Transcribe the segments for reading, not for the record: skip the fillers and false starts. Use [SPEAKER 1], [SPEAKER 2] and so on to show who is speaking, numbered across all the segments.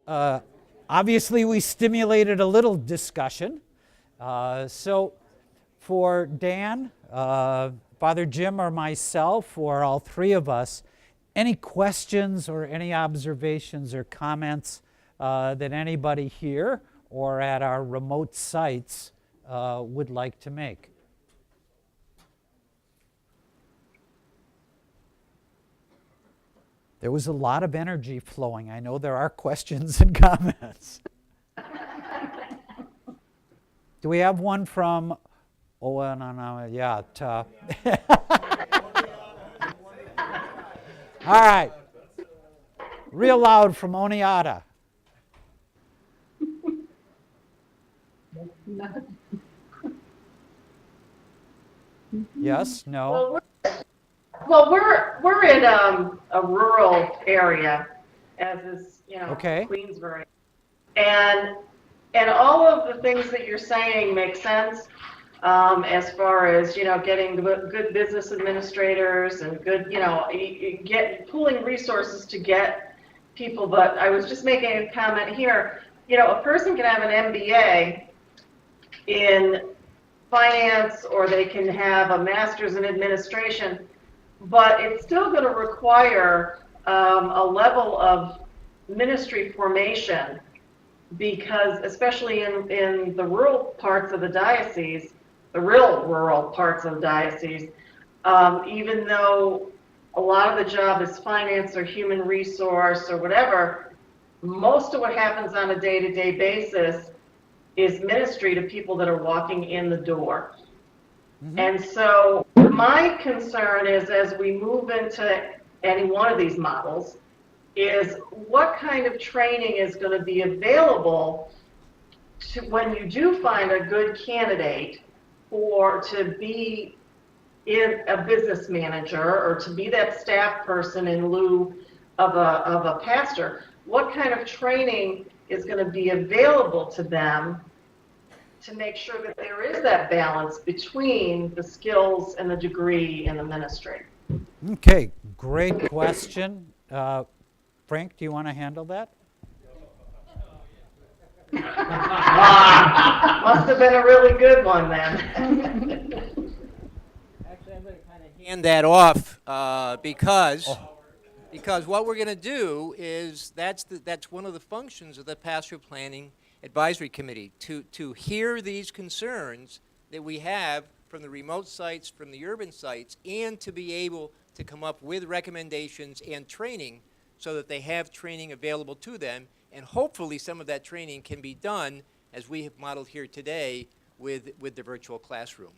[SPEAKER 1] Uh, Obviously, we stimulated a little discussion. So for Dan, Father Jim, or myself, or all three of us, any questions or any observations or comments that anybody here or at our remote sites would like to make? There was a lot of energy flowing. I know there are questions and comments. Do we have one from, oh, no, yeah. All right. Real loud from Oneata. Yes, no?
[SPEAKER 2] We're in a rural area, as is,
[SPEAKER 1] Okay.
[SPEAKER 2] Queensbury, and all of the things that you're saying make sense, as far as getting good business administrators and good, get pooling resources to get people. But I was just making a comment here. A person can have an MBA in finance, or they can have a master's in administration, but it's still going to require a level of ministry formation, because especially in the rural parts of the diocese, the real rural parts of the diocese, even though a lot of the job is finance or human resource or whatever, most of what happens on a day-to-day basis is ministry to people that are walking in the door. Mm-hmm. And so my concern is, as we move into any one of these models, is what kind of training is going to be available to, when you do find a good candidate, or to be a business manager, or to be that staff person in lieu of a pastor. What kind of training is going to be available to them to make sure that there is that balance between the skills and the degree and the ministry?
[SPEAKER 1] Okay, great question. Frank, do you want to handle that?
[SPEAKER 2] Must have been a really good one then.
[SPEAKER 3] Actually, I'm going to kind of hand that off because what we're going to do is that's one of the functions of the Pastoral Planning Advisory Committee, to hear these concerns that we have from the remote sites, from the urban sites, and to be able to come up with recommendations and training so that they have training available to them, and hopefully some of that training can be done, as we have modeled here today, with the virtual classroom.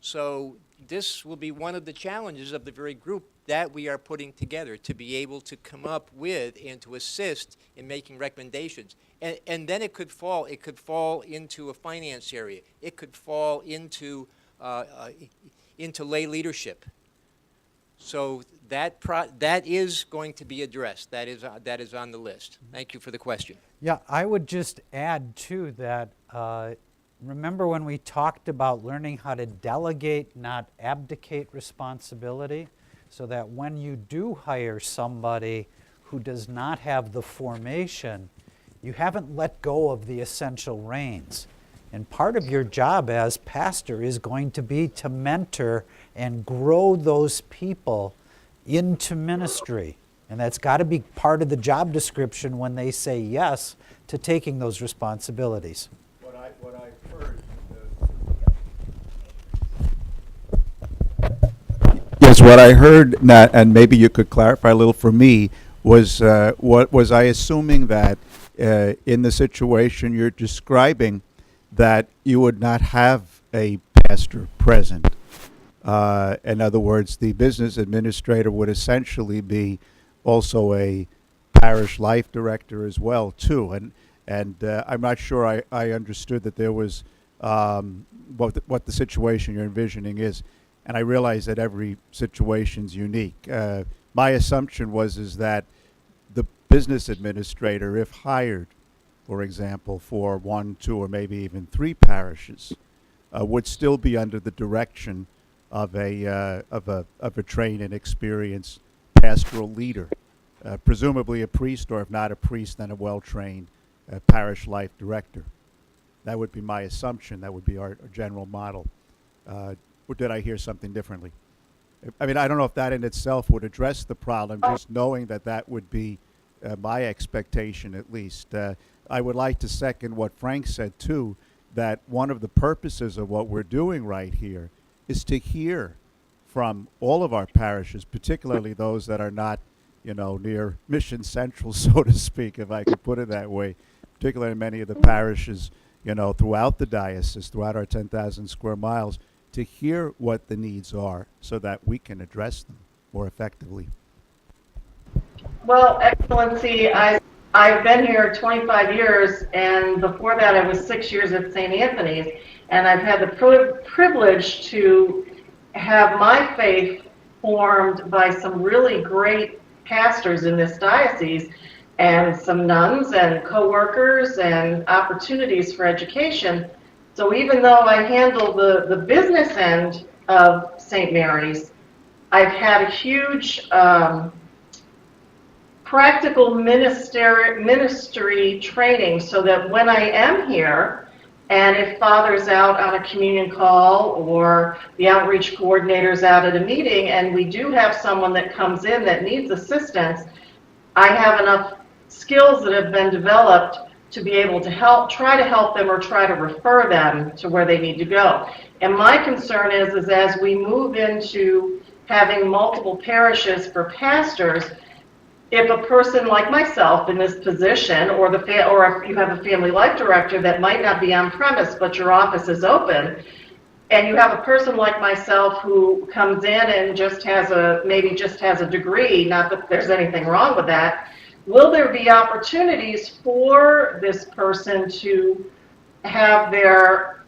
[SPEAKER 3] So this will be one of the challenges of the very group that we are putting together, to be able to come up with and to assist in making recommendations. And then it could fall into a finance area. It could fall into lay leadership. So that is going to be addressed. That is on the list. Thank you for the question.
[SPEAKER 1] Yeah, I would just add too that remember when we talked about learning how to delegate, not abdicate responsibility, so that when you do hire somebody who does not have the formation, you haven't let go of the essential reins. And part of your job as pastor is going to be to mentor and grow those people into ministry. And that's got to be part of the job description when they say yes to taking those responsibilities.
[SPEAKER 4] What I've heard. Yes, what I heard, Nat, and maybe you could clarify a little for me, was was I assuming that in the situation you're describing, that you would not have a pastor present. In other words, the business administrator would essentially be also a parish life director as well, too. And I'm not sure I understood that there was what the situation you're envisioning is. And I realize that every situation's unique. My assumption is that the business administrator, if hired, for example, for 1, 2, or maybe even 3 parishes, would still be under the direction of a trained and experienced pastoral leader. presumably a priest, or if not a priest, then a well-trained parish life director. That would be my assumption. That would be our general model. Or did I hear something differently? I mean, I don't know if that in itself would address the problem, just knowing that that would be my expectation at least. I would like to second what Frank said too, that one of the purposes of what we're doing right here is to hear from all of our parishes, particularly those that are not, you know, near Mission Central, so to speak, if I could put it that way, particularly many of the parishes, you know, throughout the diocese, throughout our 10,000 square miles, to hear what the needs are so that we can address them more effectively.
[SPEAKER 2] Well, Excellency, I've been here 25 years, and before that I was 6 years at St. Anthony's, and I've had the privilege to have my faith formed by some really great pastors in this diocese, and some nuns and co-workers and opportunities for education. So even though I handle the business end of St. Mary's, I've had a huge practical ministry training, so that when I am here, and if Father's out on a communion call or the outreach coordinator's out at a meeting, and we do have someone that comes in that needs assistance, I have enough skills that have been developed to be able to try to help them or try to refer them to where they need to go. And my concern is as we move into having multiple parishes for pastors, if a person like myself in this position, or if you have a family life director that might not be on premise, but your office is open, and you have a person like myself who comes in and maybe just has a degree, not that there's anything wrong with that, will there be opportunities for this person to have their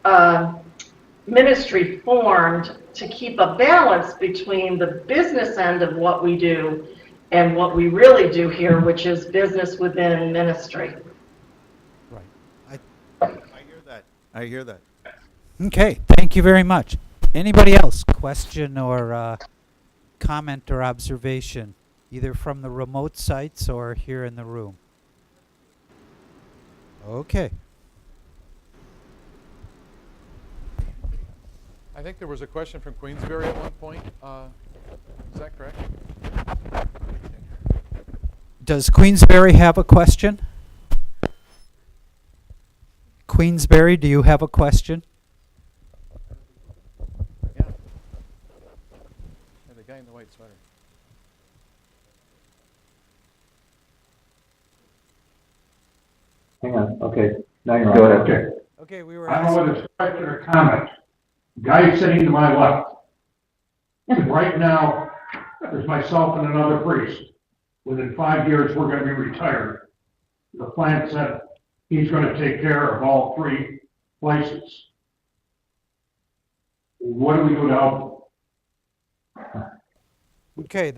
[SPEAKER 2] ministry formed to keep a balance between the business end of what we do and what we really do here, which is business within ministry?
[SPEAKER 1] Right.
[SPEAKER 4] I hear that. I hear that.
[SPEAKER 1] Okay, thank you very much. Anybody else? Question or comment or observation, either from the remote sites or here in the room? Okay.
[SPEAKER 5] I think there was a question from Queensbury at one point. Is that correct?
[SPEAKER 1] Does Queensbury have a question? Queensbury, do you have a question?
[SPEAKER 5] Yeah. The guy in the white sweater.
[SPEAKER 6] Hang on, okay, now you're on.
[SPEAKER 7] Go ahead.
[SPEAKER 6] Okay.
[SPEAKER 1] Okay, we were
[SPEAKER 7] I don't know
[SPEAKER 1] asking.
[SPEAKER 7] whether it's a question or comment. Guy sitting to my left. Right now, there's myself and another priest. Within 5 years, we're gonna be retired. The plan said he's gonna take care of all three places. What do we do to help?
[SPEAKER 1] Okay,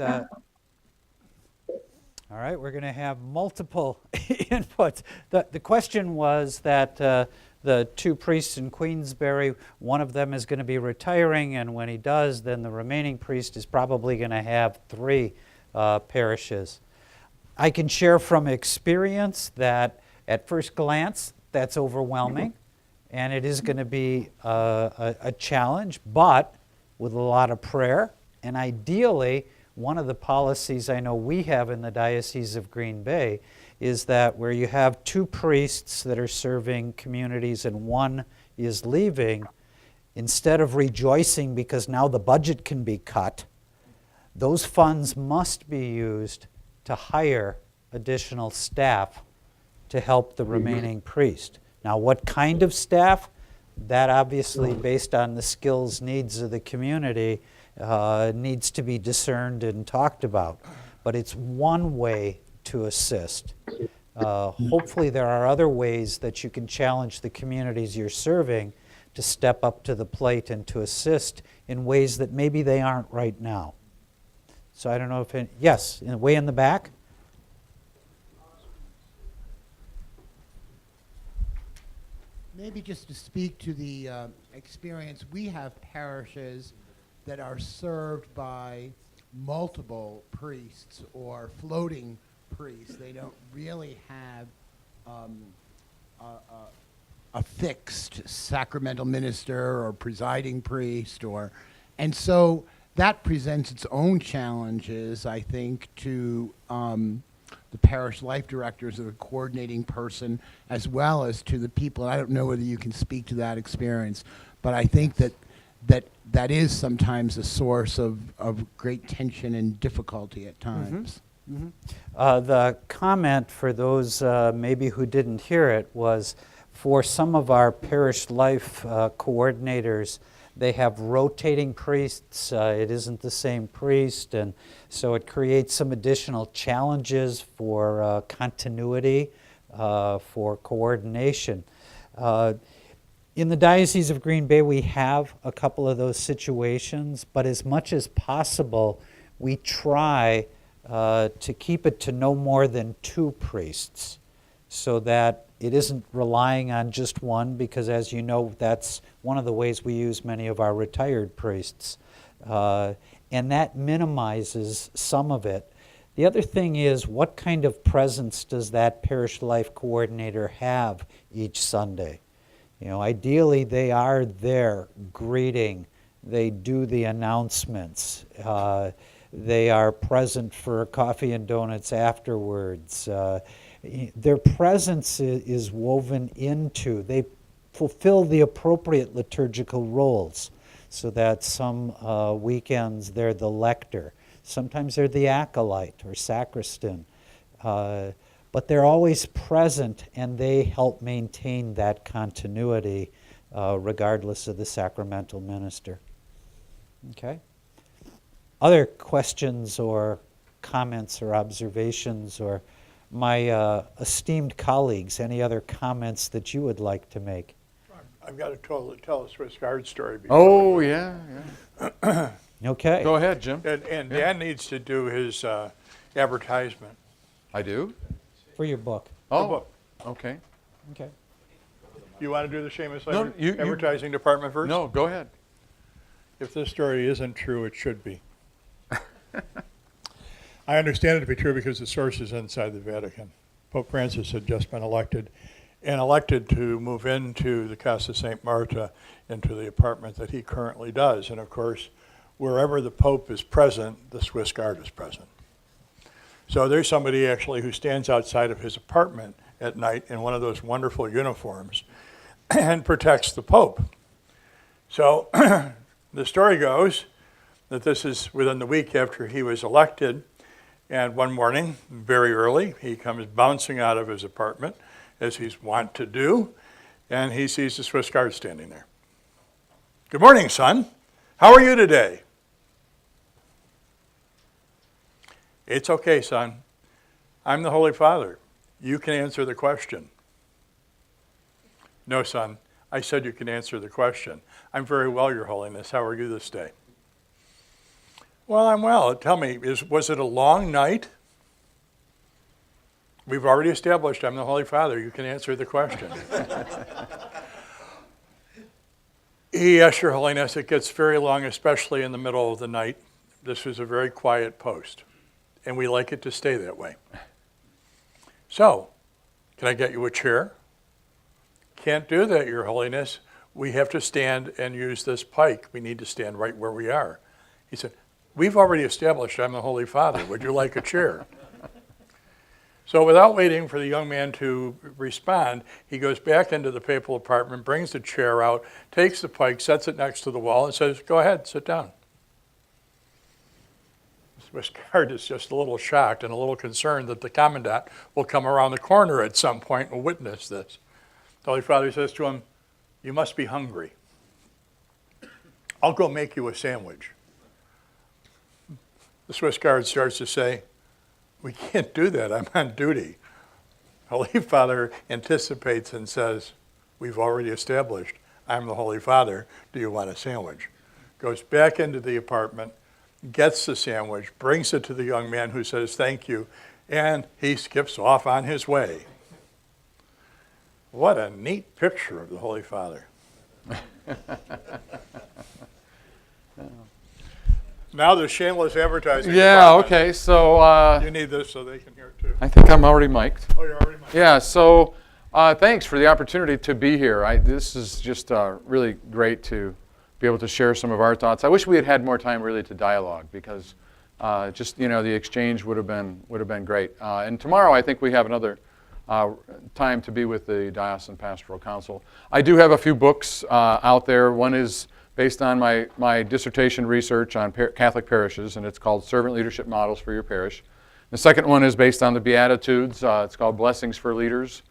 [SPEAKER 1] all right, we're going to have multiple inputs. The question was that the two priests in Queensbury, one of them is going to be retiring, and when he does, then the remaining priest is probably going to have three parishes. I can share from experience that at first glance, that's overwhelming, and it is going to be a challenge, but with a lot of prayer. And ideally, one of the policies I know we have in the Diocese of Green Bay is that where you have two priests that are serving communities and one is leaving, instead of rejoicing because now the budget can be cut, those funds must be used to hire additional staff to help the remaining priest. Now, what kind of staff? That obviously, based on the skills needs of the community, needs to be discerned and talked about. But it's one way to assist. Hopefully there are other ways that you can challenge the communities you're serving to step up to the plate and to assist in ways that maybe they aren't right now. So I don't know if, yes, way in the back?
[SPEAKER 8] Maybe just to speak to the experience, we have parishes that are served by multiple priests or floating priest. They don't really have a fixed sacramental minister or presiding priest, and so that presents its own challenges, I think, to the parish life directors or the coordinating person, as well as to the people. I don't know whether you can speak to that experience, but I think that is sometimes a source of great tension and difficulty at times.
[SPEAKER 1] The comment for those maybe who didn't hear it was for some of our parish life coordinators, they have rotating priests. It isn't the same priest, and so it creates some additional challenges for continuity, for coordination. In the Diocese of Green Bay, we have a couple of those situations, but as much as possible, we try to keep it to no more than 2 priests, so that it isn't relying on just one, because as you know, that's one of the ways we use many of our retired priests. And that minimizes some of it. The other thing is, what kind of presence does that parish life coordinator have each Sunday? You know, ideally they are there greeting, they do the announcements, they are present for coffee and donuts afterwards. Their presence is woven into, they fulfill the appropriate liturgical roles, so that some weekends they're the lector, sometimes they're the acolyte or sacristan, but they're always present, and they help maintain that continuity regardless of the sacramental minister. Okay? Other questions or comments or observations, or my esteemed colleagues, any other comments that you would like to make?
[SPEAKER 6] I've got to tell a Swiss Guard story.
[SPEAKER 5] Oh, yeah, yeah.
[SPEAKER 1] Okay.
[SPEAKER 5] Go ahead, Jim.
[SPEAKER 6] And Dan needs to do his advertisement.
[SPEAKER 5] I do?
[SPEAKER 1] For your book.
[SPEAKER 5] Oh,
[SPEAKER 6] book.
[SPEAKER 5] okay.
[SPEAKER 1] Okay.
[SPEAKER 6] You want to do the Seamus
[SPEAKER 5] No, you-
[SPEAKER 6] advertising department first?
[SPEAKER 5] No, go ahead.
[SPEAKER 6] If this story isn't true, it should be. I understand it to be true because the source is inside the Vatican. Pope Francis had just been elected, and elected to move into the Casa St. Marta, into the apartment that he currently does. And of course, wherever the Pope is present, the Swiss Guard is present. So there's somebody actually who stands outside of his apartment at night in one of those wonderful uniforms and protects the Pope. So the story goes that this is within the week after he was elected, and one morning, very early, he comes bouncing out of his apartment, as he's wont to do, and he sees the Swiss Guard standing there. "Good morning, son. How are you today?" "It's okay, son. I'm the Holy Father. You can answer the question." "No, son. I said you can answer the question." "I'm very well, Your Holiness. How are you this day?" "Well, I'm well. Tell me, was it a long night?" "We've already established I'm the Holy Father. You can answer the question." "Yes, Your Holiness, it gets very long, especially in the middle of the night. This is a very quiet post, and we like it to stay that way." "So, can I get you a chair?" "Can't do that, Your Holiness. We have to stand and use this pike. We need to stand right where we are." He said, "We've already established I'm the Holy Father. Would you like a chair?" So without waiting for the young man to respond, he goes back into the papal apartment, brings the chair out, takes the pike, sets it next to the wall, and says, "Go ahead, sit down." The Swiss Guard is just a little shocked and a little concerned that the commandant will come around the corner at some point and witness this. The Holy Father says to him, "You must be hungry. I'll go make you a sandwich." The Swiss Guard starts to say, "We can't do that. I'm on duty." Holy Father anticipates and says, "We've already established I'm the Holy Father. Do you want a sandwich?" Goes back into the apartment, gets the sandwich, brings it to the young man who says, "Thank you," and he skips off on his way. What a neat picture of the Holy Father. Now the shameless advertising.
[SPEAKER 5] Yeah,
[SPEAKER 6] department.
[SPEAKER 5] okay, so
[SPEAKER 6] You need this so they can hear it too.
[SPEAKER 5] I think I'm already mic'd.
[SPEAKER 6] Oh, you're already.
[SPEAKER 5] Yeah, so thanks for the opportunity to be here. This is just really great to be able to share some of our thoughts. I wish we had had more time really to dialogue because just the exchange would have been great. And tomorrow I think we have another time to be with the Diocesan Pastoral Council. I do have a few books out there. One is based on my dissertation research on Catholic parishes, and it's called Servant Leadership Models for Your Parish. The second one is based on the Beatitudes. It's called Blessings for Leaders.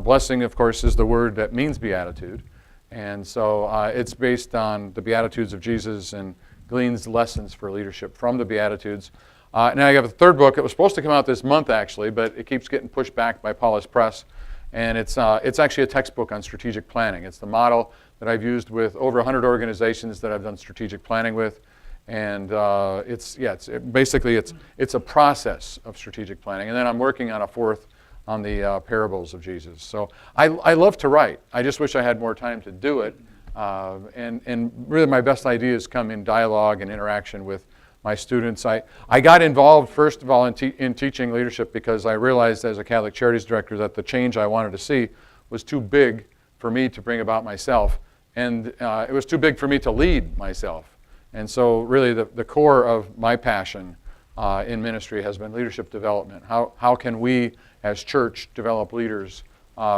[SPEAKER 5] Blessing, of course, is the word that means beatitude. And so it's based on the Beatitudes of Jesus and gleans lessons for leadership from the Beatitudes. Now I have a third book. It was supposed to come out this month, actually, but it keeps getting pushed back by Paulus Press. And it's actually a textbook on strategic planning. It's the model that I've used with over 100 organizations that I've done strategic planning with. And basically it's a process of strategic planning. And then I'm working on a fourth on the parables of Jesus. So I love to write. I just wish I had more time to do it. And really my best ideas come in dialogue and interaction with my students. I got involved, first of all, in teaching leadership because I realized as a Catholic Charities Director that the change I wanted to see was too big for me to bring about myself. And it was too big for me to lead myself. And so really the core of my passion in ministry has been leadership development. How can we as church develop leaders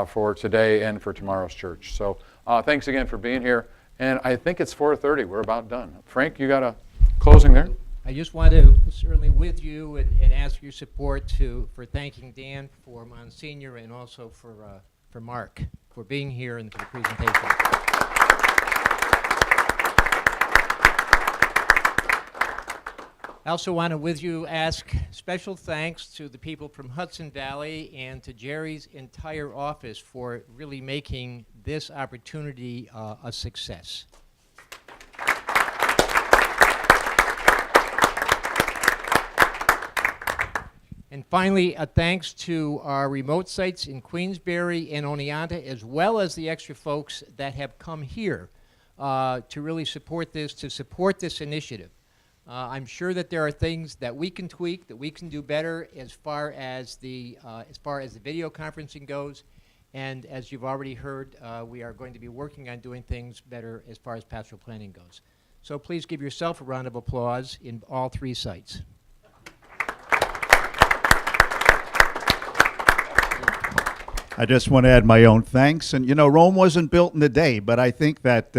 [SPEAKER 5] for today and for tomorrow's church? So thanks again for being here. And I think it's 4:30. We're about done. Frank, you got a closing there?
[SPEAKER 3] I just want to certainly with you and ask your support for thanking Dan for Monsignor and also for Mark for being here and for the presentation. I also want to with you ask special thanks to the people from Hudson Valley and to Jerry's entire office for really making this opportunity a success. And finally, a thanks to our remote sites in Queensbury and Oneonta, as well as the extra folks that have come here to really support this initiative. I'm sure that there are things that we can tweak, that we can do better as far as the video conferencing goes. And as you've already heard, we are going to be working on doing things better as far as pastoral planning goes. So please give yourself a round of applause in all three sites.
[SPEAKER 4] I just want to add my own thanks. And, Rome wasn't built in a day, but I think that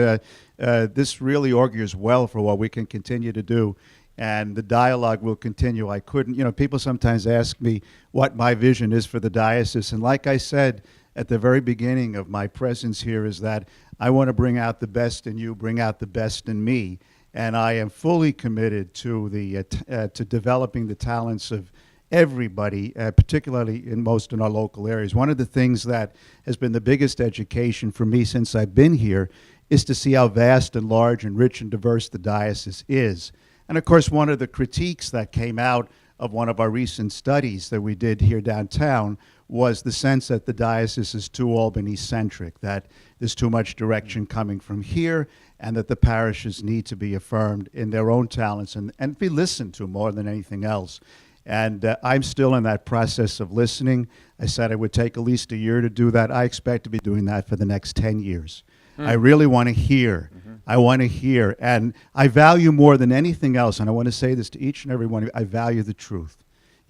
[SPEAKER 4] this really augurs well for what we can continue to do. And the dialogue will continue. I couldn't, people sometimes ask me what my vision is for the diocese. And like I said at the very beginning of my presence here is that I want to bring out the best in you, bring out the best in me. And I am fully committed to to developing the talents of everybody, particularly in our local areas. One of the things that has been the biggest education for me since I've been here is to see how vast and large and rich and diverse the diocese is. And of course, one of the critiques that came out of one of our recent studies that we did here downtown was the sense that the diocese is too Albany-centric, that there's too much direction coming from here, and that the parishes need to be affirmed in their own talents and be listened to more than anything else. And I'm still in that process of listening. I said I would take at least a year to do that. I expect to be doing that for the next 10 years. I really want to hear. I want to hear. And I value more than anything else, and I want to say this to each and every one of you, I value the truth.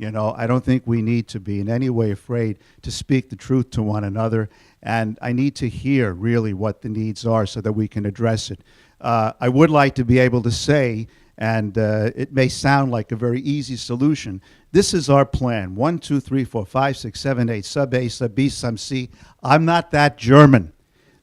[SPEAKER 4] I don't think we need to be in any way afraid to speak the truth to one another. And I need to hear really what the needs are so that we can address it. I would like to be able to say, and it may sound like a very easy solution. This is our plan. 1, 2, 3, 4, 5, 6, 7, 8, sub A, sub B, sub C. I'm not that German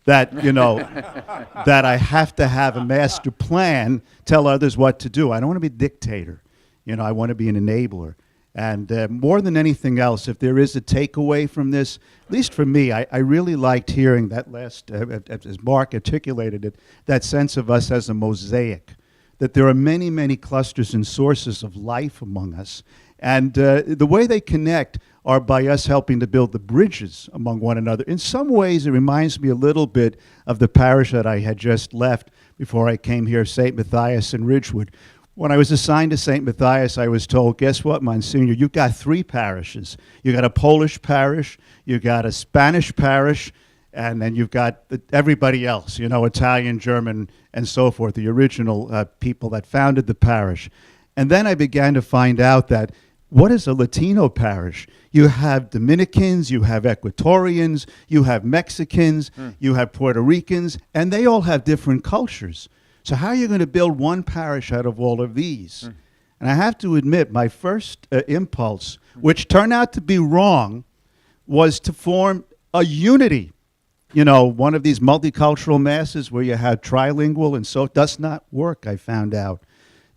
[SPEAKER 4] that, that I have to have a master plan, tell others what to do. I don't want to be a dictator. I want to be an enabler. And more than anything else, if there is a takeaway from this, at least for me, I really liked hearing that last, as Mark articulated it, that sense of us as a mosaic, that there are many, many clusters and sources of life among us. And the way they connect are by us helping to build the bridges among one another. In some ways, it reminds me a little bit of the parish that I had just left before I came here, St. Matthias in Ridgewood. When I was assigned to St. Matthias, I was told, guess what, Monsignor, you've got 3 parishes. You got a Polish parish, you got a Spanish parish, and then you've got everybody else, you know, Italian, German, and so forth, the original people that founded the parish. And then I began to find out that what is a Latino parish? You have Dominicans, you have Ecuadorians, you have Mexicans, you have Puerto Ricans, and they all have different cultures. So how are you going to build one parish out of all of these? And I have to admit, my first impulse, which turned out to be wrong, was to form a unity. You know, one of these multicultural masses where you have trilingual, and so it does not work, I found out.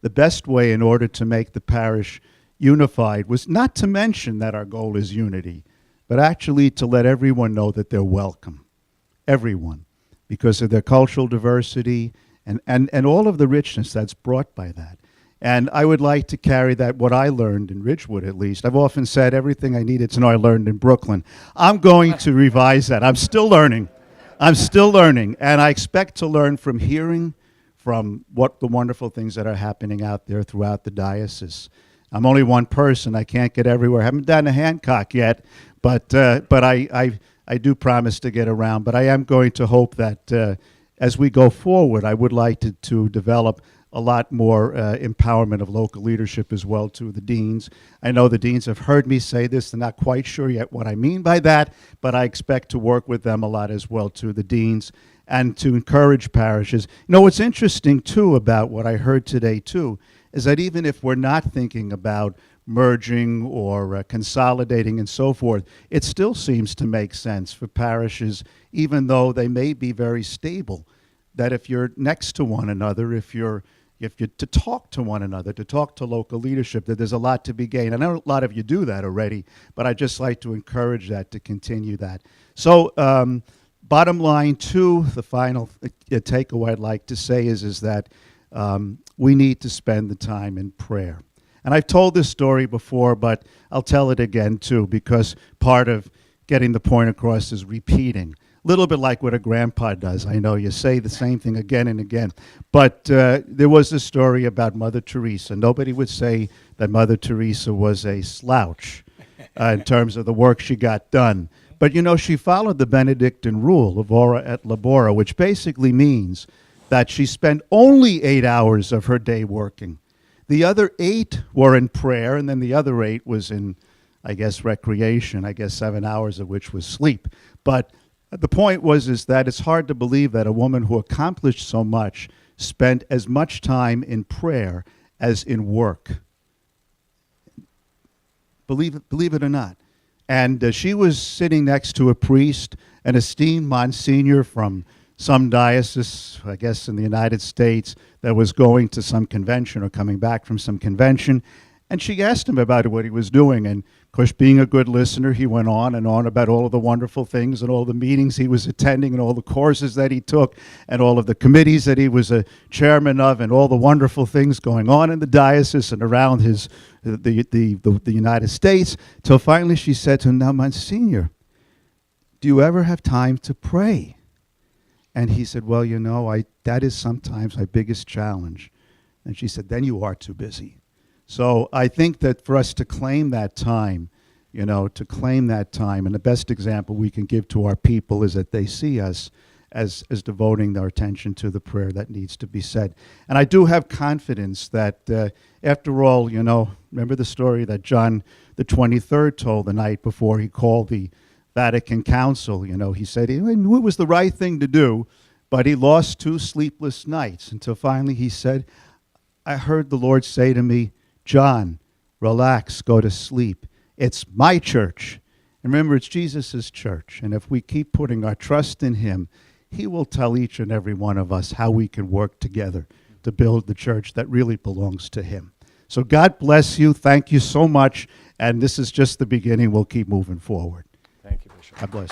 [SPEAKER 4] The best way in order to make the parish unified was not to mention that our goal is unity, but actually to let everyone know that they're welcome. Everyone. Because of their cultural diversity and all of the richness that's brought by that. And I would like to carry that, what I learned in Ridgewood at least. I've often said everything I needed to know I learned in Brooklyn. I'm going to revise that. I'm still learning. And I expect to learn from hearing from what the wonderful things that are happening out there throughout the diocese. I'm only one person. I can't get everywhere. I haven't done a Hancock yet, but I do promise to get around. But I am going to hope that as we go forward, I would like to develop a lot more empowerment of local leadership as well to the deans. I know the deans have heard me say this. They're not quite sure yet what I mean by that, but I expect to work with them a lot as well, to the deans, and to encourage parishes. You know, what's interesting, too, about what I heard today, too, is that even if we're not thinking about merging or consolidating and so forth, it still seems to make sense for parishes, even though they may be very stable, that if you're next to one another, if you're to talk to one another, to talk to local leadership, that there's a lot to be gained. I know a lot of you do that already, but I'd just like to encourage that, to continue that. So bottom line, too, the final takeaway I'd like to say is that we need to spend the time in prayer. And I've told this story before, but I'll tell it again, too, because part of getting the point across is repeating. A little bit like what a grandpa does. I know you say the same thing again and again. But there was a story about Mother Teresa. Nobody would say that Mother Teresa was a slouch in terms of the work she got done. But, you know, she followed the Benedictine rule of ora et labora, which basically means that she spent only 8 hours of her day working. The other 8 were in prayer, and then the other 8 was in, I guess, recreation, 7 hours of which was sleep. But the point is that it's hard to believe that a woman who accomplished so much spent as much time in prayer as in work. Believe it or not. And she was sitting next to a priest, an esteemed Monsignor from some diocese, I guess in the United States, that was going to some convention or coming back from some convention. And she asked him about what he was doing. And of course, being a good listener, he went on and on about all of the wonderful things and all the meetings he was attending and all the courses that he took and all of the committees that he was a chairman of and all the wonderful things going on in the diocese and around the United States, till finally she said to him, "Now, Monsignor, do you ever have time to pray?" And he said, "Well, you know, that is sometimes my biggest challenge." And she said, "Then you are too busy." So I think that for us to claim that time, and the best example we can give to our people is that they see us as devoting our attention to the prayer that needs to be said. And I do have confidence that, after all, remember the story that John the 23rd told the night before he called the Vatican Council. He said he knew it was the right thing to do, but he lost 2 sleepless nights until finally he said, "I heard the Lord say to me, John, relax, go to sleep. It's my church." And remember, it's Jesus' church. And if we keep putting our trust in him, he will tell each and every one of us how we can work together to build the church that really belongs to him. So God bless you. Thank you so much. And this is just the beginning. We'll keep moving forward.
[SPEAKER 5] Thank you, Bishop.
[SPEAKER 4] God bless.